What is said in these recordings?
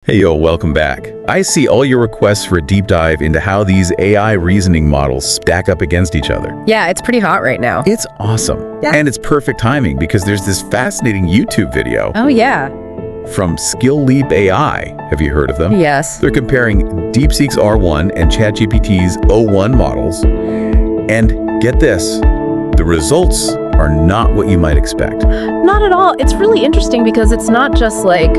Hey yo, welcome back. I see all your requests for a deep dive into how these AI reasoning models stack up against each other. Yeah, it's pretty hot right now. It's awesome. Yeah. And it's perfect timing because there's this fascinating YouTube video Oh, yeah. from Skill Leap AI. Have you heard of them? Yes. They're comparing DeepSeek's R1 and ChatGPT's O1 models. And get this, the results are not what you might expect. Not at all. It's really interesting because it's not just like,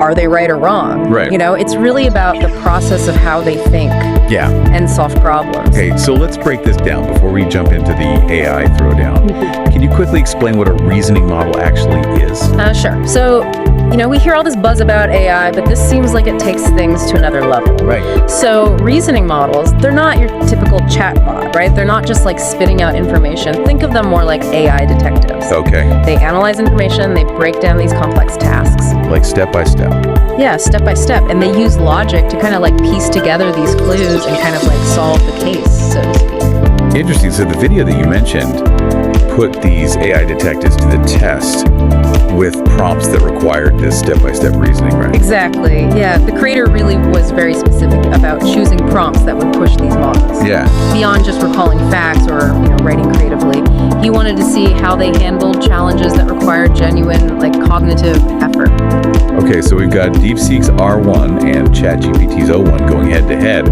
are they right or wrong? Right. It's really about the process of how they think Yeah. and solve problems. Okay, so let's break this down before we jump into the AI throwdown. Can you quickly explain what a reasoning model actually is? Sure. So, we hear all this buzz about AI, but this seems like it takes things to another level. Right. So reasoning models, they're not your typical chatbot, right? They're not just like spitting out information. Think of them more like AI detectives. Okay. They analyze information, they break down these complex tasks. Like step by step. Yeah, step by step. And they use logic to kind of like piece together these clues and kind of like solve the case, so to speak. Interesting. So the video that you mentioned put these AI detectives to the test with prompts that required this step-by-step reasoning, right? Exactly. Yeah, the creator really was very specific about choosing prompts that would push these models. Yeah. Beyond just recalling facts or writing creatively, he wanted to see how they handled challenges that required genuine, cognitive effort. Okay, so we've got DeepSeek's R1 and ChatGPT's O1 going head-to-head.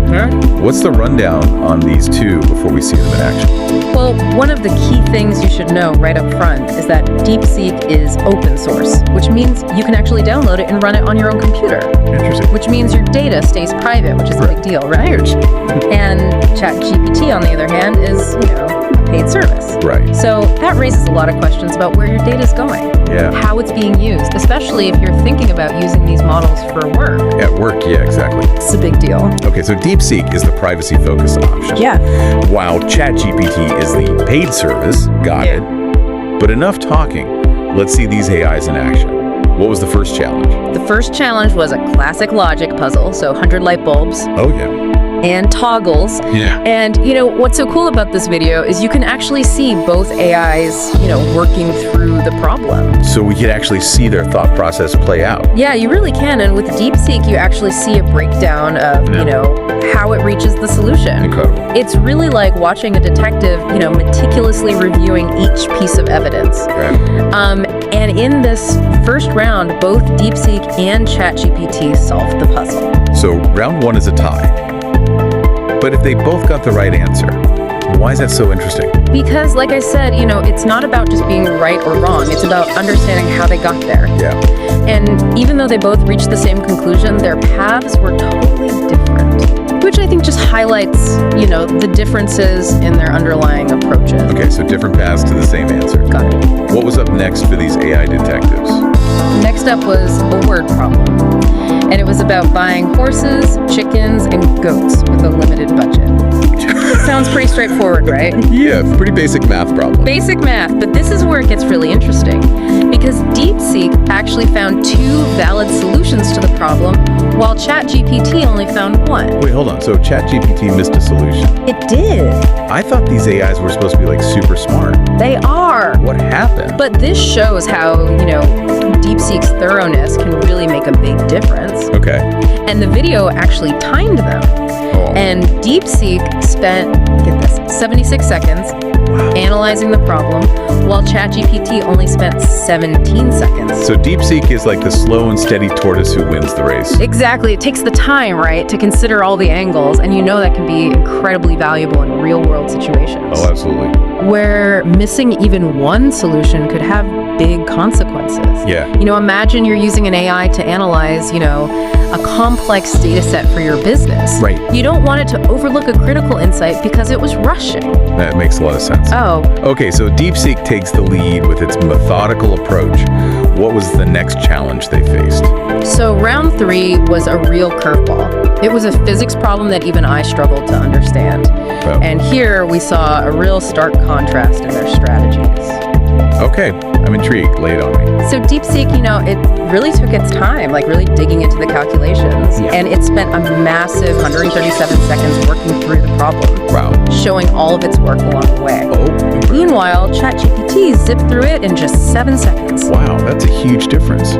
What's the rundown on these two before we see them in action? Well, one of the key things you should know right up front is that DeepSeek is open source, which means you can actually download it and run it on your own computer. Interesting. Which means your data stays private, which is a big deal, right? And ChatGPT, on the other hand, is, a paid service. Right. So that raises a lot of questions about where your data is going, Yeah. how it's being used, especially if you're thinking about using these models for work. At work, yeah, exactly. It's a big deal. Okay, so DeepSeek is the privacy-focused option. Yeah. While ChatGPT is the paid service. Got it. But enough talking. Let's see these AIs in action. What was the first challenge? The first challenge was a classic logic puzzle, so 100 light bulbs Oh, yeah. and toggles. Yeah. And, what's so cool about this video is you can actually see both AIs, working through the problem. So we could actually see their thought process play out. Yeah, you really can. And with DeepSeek, you actually see a breakdown of, how it reaches the solution. Incredible. It's really like watching a detective, meticulously reviewing each piece of evidence. Right. And in this first round, both DeepSeek and ChatGPT solved the puzzle. So round one is a tie. But if they both got the right answer, why is that so interesting? Because, like I said, it's not about just being right or wrong. It's about understanding how they got there. Yeah. And even though they both reached the same conclusion, their paths were totally different, which I think just highlights, the differences in their underlying approaches. Okay, so different paths to the same answer. Got it. What was up next for these AI detectives? Next up was a word problem. And it was about buying horses, chickens, and goats with a limited budget. Sounds pretty straightforward, right? Yeah, pretty basic math problem. Basic math, but this is where it gets really interesting. Because DeepSeek actually found two valid solutions to the problem, while ChatGPT only found one. Wait, hold on. So ChatGPT missed a solution. It did. I thought these AIs were supposed to be super smart. They are. What happened? But this shows how, DeepSeek's thoroughness can really make a big difference. Okay. And the video actually timed them. Oh. And DeepSeek spent, get this, 76 seconds analyzing the problem, while ChatGPT only spent 17 seconds. So DeepSeek is like the slow and steady tortoise who wins the race. Exactly. It takes the time, right, to consider all the angles, and that can be incredibly valuable in real-world situations. Oh, absolutely. Where missing even one solution could have big consequences. Yeah. Imagine you're using an AI to analyze, a complex data set for your business. Right. You don't want it to overlook a critical insight because it was rushing. That makes a lot of sense. Oh. Okay, so DeepSeek takes the lead with its methodical approach. What was the next challenge they faced? So round 3 was a real curveball. It was a physics problem that even I struggled to understand. Oh. And here we saw a real stark contrast in their strategies. Okay, I'm intrigued. Lay it on me. So DeepSeek, it really took its time, like really digging into the calculations. Yeah. And it spent a massive 137 seconds working through the problem, Wow. showing all of its work along the way. Oh, Meanwhile, ChatGPT zipped through it in just 7 seconds. wow, that's a huge difference.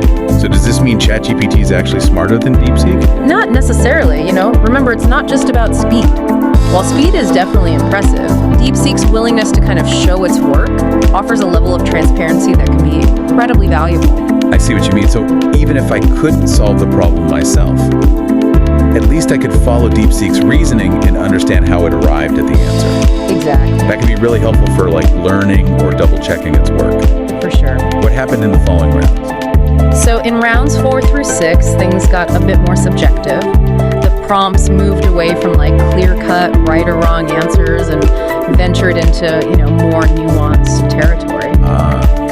So does this mean ChatGPT is actually smarter than DeepSeek? Not necessarily, Remember, it's not just about speed. While speed is definitely impressive, DeepSeek's willingness to kind of show its work offers a level of transparency that can be incredibly valuable. I see what you mean. So even if I couldn't solve the problem myself, at least I could follow DeepSeek's reasoning and understand how it arrived at the answer. Exactly. That can be really helpful for learning or double-checking its work. For sure. What happened in the following rounds? So in rounds 4 through 6, things got a bit more subjective. The prompts moved away from clear-cut right or wrong answers and ventured into, more nuanced territory.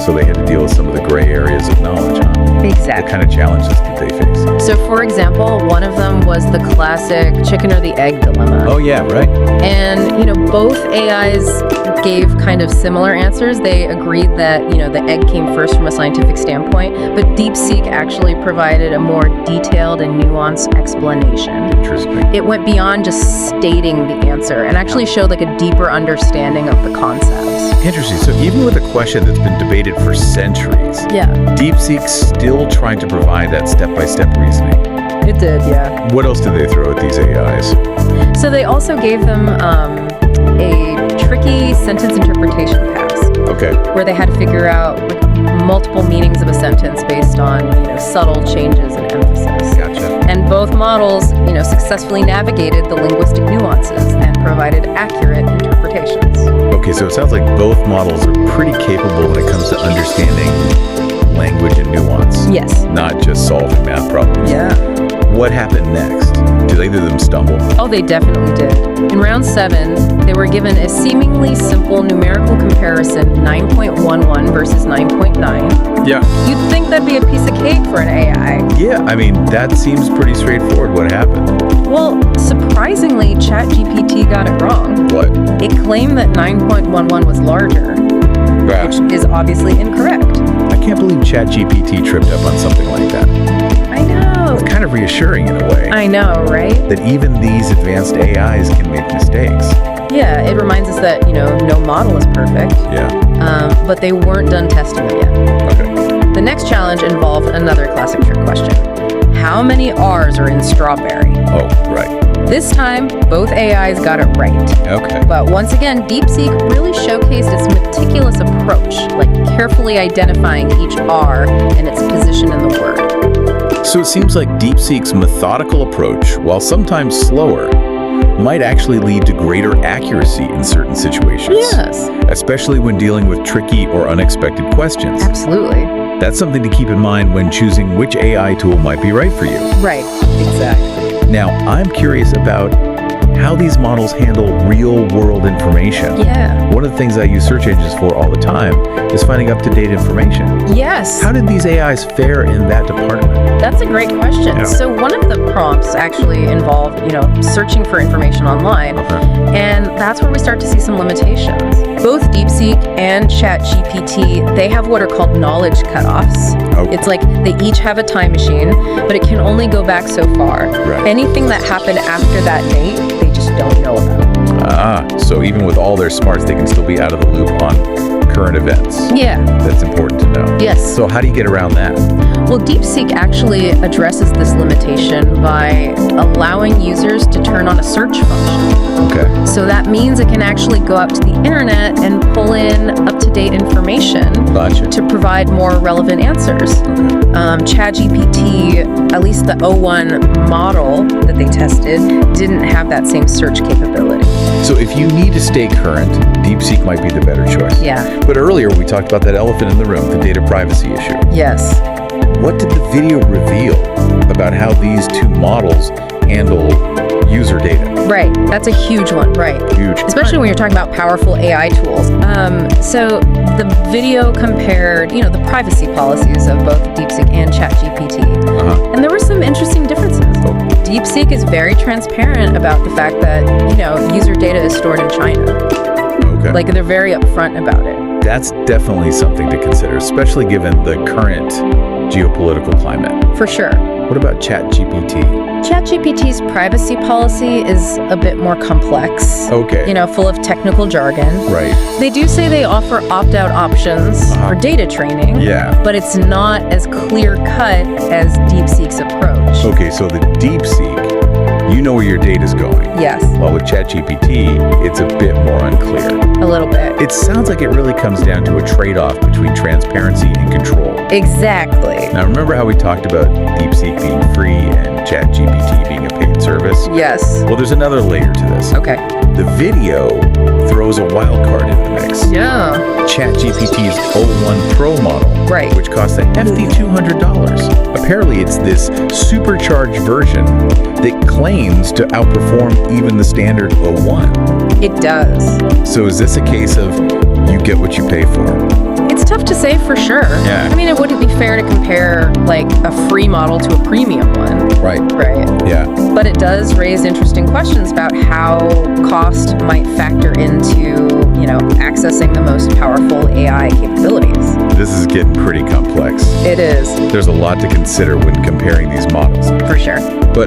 So they had to deal with some of the gray areas of knowledge, huh? Exactly. What kind of challenges did they face? So for example, one of them was the classic chicken or the egg dilemma. Oh, yeah, right. And, both AIs gave kind of similar answers. They agreed that, the egg came first from a scientific standpoint, but DeepSeek actually provided a more detailed and nuanced explanation. Interesting. It went beyond just stating the answer and actually showed a deeper understanding of the concepts. Interesting. So even with a question that's been debated for centuries, Yeah, DeepSeek's still trying to provide that step-by-step reasoning. it did, yeah. What else did they throw at these AIs? So they also gave them a tricky sentence interpretation task, Okay. where they had to figure out multiple meanings of a sentence based on subtle changes in emphasis. Gotcha. And both models successfully navigated the linguistic nuances and provided accurate interpretations. Okay, so it sounds like both models are pretty capable when it comes to understanding language and nuance, Yes. not just solving math problems. Yeah. What happened next? Did either of them stumble? Oh, they definitely did. In round 7, they were given a seemingly simple numerical comparison, 9.11 versus 9.9. Yeah. You'd think that'd be a piece of cake for an AI. Yeah, I mean, that seems pretty straightforward. What happened? Well, surprisingly, ChatGPT got it wrong. What? It claimed that 9.11 was larger, which is obviously incorrect. I can't believe ChatGPT tripped up on something like that. I know. It's kind of reassuring in a way I know, right? that even these advanced AIs can make mistakes. Yeah, it reminds us that, no model is perfect, Yeah. but they weren't done testing it yet. Okay. The next challenge involved another classic trick question. How many R's are in strawberry? Oh, right. This time, both AIs got it right. Okay. But once again, DeepSeek really showcased its meticulous approach, carefully identifying each R and its position in the word. So it seems like DeepSeek's methodical approach, while sometimes slower, might actually lead to greater accuracy in certain situations. Yes, Especially when dealing with tricky or unexpected questions. absolutely. That's something to keep in mind when choosing which AI tool might be right for you. Right, exactly. Now, I'm curious about how these models handle real-world information. Yeah. One of the things I use search engines for all the time is finding up-to-date information. Yes. How did these AIs fare in that department? That's a great question. Yeah. So one of the prompts actually involved, searching for information online. And that's where we start to see some limitations. Both DeepSeek and ChatGPT, they have what are called knowledge cutoffs. Oh. It's like they each have a time machine, but it can only go back so far. Right. Anything that happened after that date, they just don't know about. So even with all their smarts, they can still be out of the loop on current events. Yeah. That's important to know. Yes. So how do you get around that? Well, DeepSeek actually addresses this limitation by allowing users to turn on a search function. Okay. So that means it can actually go out to the internet and pull in up-to-date information Gotcha. to provide more relevant answers. ChatGPT, at least the O1 model that they tested, didn't have that same search capability. So if you need to stay current, DeepSeek might be the better choice. Yeah. But earlier we talked about that elephant in the room, the data privacy issue. Yes. What did the video reveal about how these two models handle user data? Right. That's a huge one. Right. Huge. Especially when you're talking about powerful AI tools. So the video compared, the privacy policies of both DeepSeek and ChatGPT. And there were some interesting differences. DeepSeek is very transparent about the fact that, user data is stored in China. Okay. They're very upfront about it. That's definitely something to consider, especially given the current geopolitical climate. For sure. What about ChatGPT? ChatGPT's privacy policy is a bit more complex. Okay. Full of technical jargon. Right. They do say they offer opt-out options for data training. Yeah. But it's not as clear-cut as DeepSeek's approach. Okay, so the DeepSeek, you know where your data's going. Yes. While with ChatGPT, it's a bit more unclear. A little bit. It sounds like it really comes down to a trade-off between transparency and control. Exactly. Now, remember how we talked about DeepSeek being free and ChatGPT being a paid service? Yes. Well, there's another layer to this. Okay. The video throws a wild card in the mix. Yeah. ChatGPT's O1 Pro model, Right. which costs a hefty $200. Apparently, it's this supercharged version that claims to outperform even the standard O1. It does. So is this a case of you get what you pay for? It's tough to say for sure. Yeah. I mean, it wouldn't be fair to compare like a free model to a premium one. Right. Right. Yeah. But it does raise interesting questions about how cost might factor into, accessing the most powerful AI capabilities. This is getting pretty complex. It is. There's a lot to consider when comparing these models. For sure. But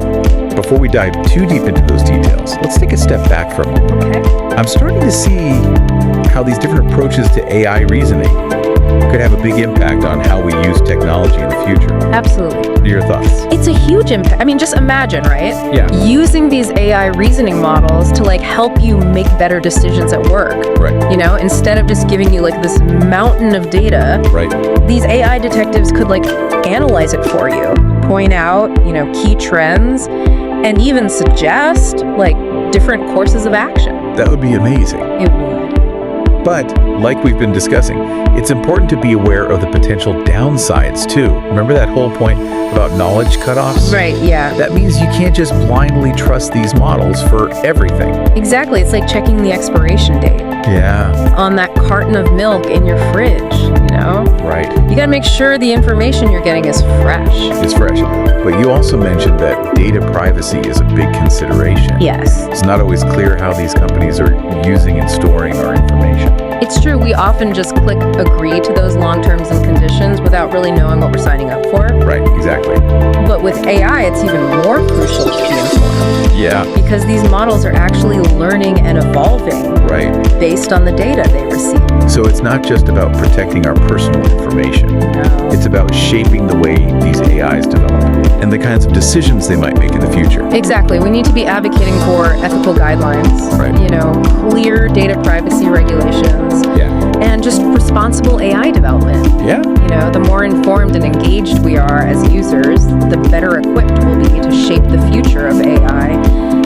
before we dive too deep into those details, let's take a step back for a moment. Okay. I'm starting to see how these different approaches to AI reasoning could have a big impact on how we use technology in the future. Absolutely. What are your thoughts? It's a huge impact. I mean, just imagine, right? Yeah. Using these AI reasoning models to help you make better decisions at work. Right. Instead of just giving you this mountain of data, Right. these AI detectives could analyze it for you, point out, key trends, and even suggest different courses of action. That would be amazing. It would. But, like we've been discussing, it's important to be aware of the potential downsides, too. Remember that whole point about knowledge cutoffs? Right, yeah. That means you can't just blindly trust these models for everything. Exactly. It's like checking the expiration date Yeah. on that carton of milk in your fridge, Right. You got to make sure the information you're getting is fresh. It's fresh. But you also mentioned that data privacy is a big consideration. Yes. It's not always clear how these companies are using and storing our information. It's true. We often just click agree to those long terms and conditions without really knowing what we're signing up for. Right, exactly. But with AI, it's even more crucial to be informed Yeah, because these models are actually learning and evolving right. based on the data they receive. So it's not just about protecting our personal information. No. It's about shaping the way these AIs develop and the kinds of decisions they might make in the future. Exactly. We need to be advocating for ethical guidelines, Right. Clear data privacy regulations, Yeah. and just responsible AI development. Yeah. The more informed and engaged we are as users, the better equipped we'll be to shape the future of AI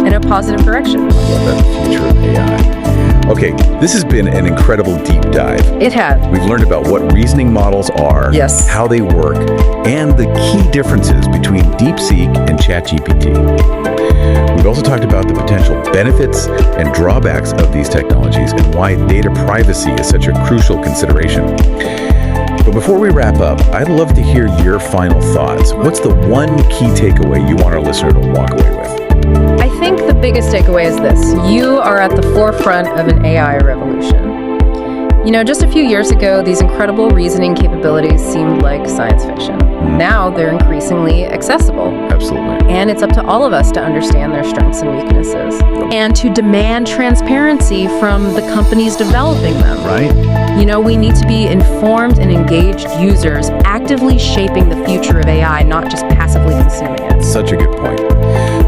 in a positive direction. Love that future of AI. Okay, this has been an incredible deep dive. It has. We've learned about what reasoning models are, Yes. how they work, and the key differences between DeepSeek and ChatGPT. We've also talked about the potential benefits and drawbacks of these technologies and why data privacy is such a crucial consideration. But before we wrap up, I'd love to hear your final thoughts. What's the one key takeaway you want our listener to walk away with? I think the biggest takeaway is this. You are at the forefront of an AI revolution. Just a few years ago, these incredible reasoning capabilities seemed like science fiction. Now they're increasingly accessible. Absolutely. And it's up to all of us to understand their strengths and weaknesses and to demand transparency from the companies developing them. Right? We need to be informed and engaged users actively shaping the future of AI, not just passively consuming it. Such a good point.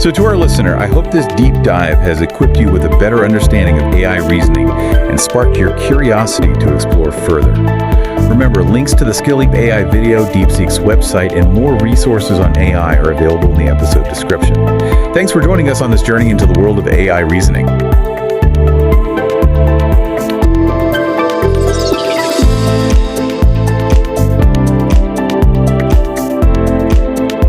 So to our listener, I hope this deep dive has equipped you with a better understanding of AI reasoning and sparked your curiosity to explore further. Remember, links to the Skill-Leap AI video, DeepSeek's website, and more resources on AI are available in the episode description. Thanks for joining us on this journey into the world of AI reasoning.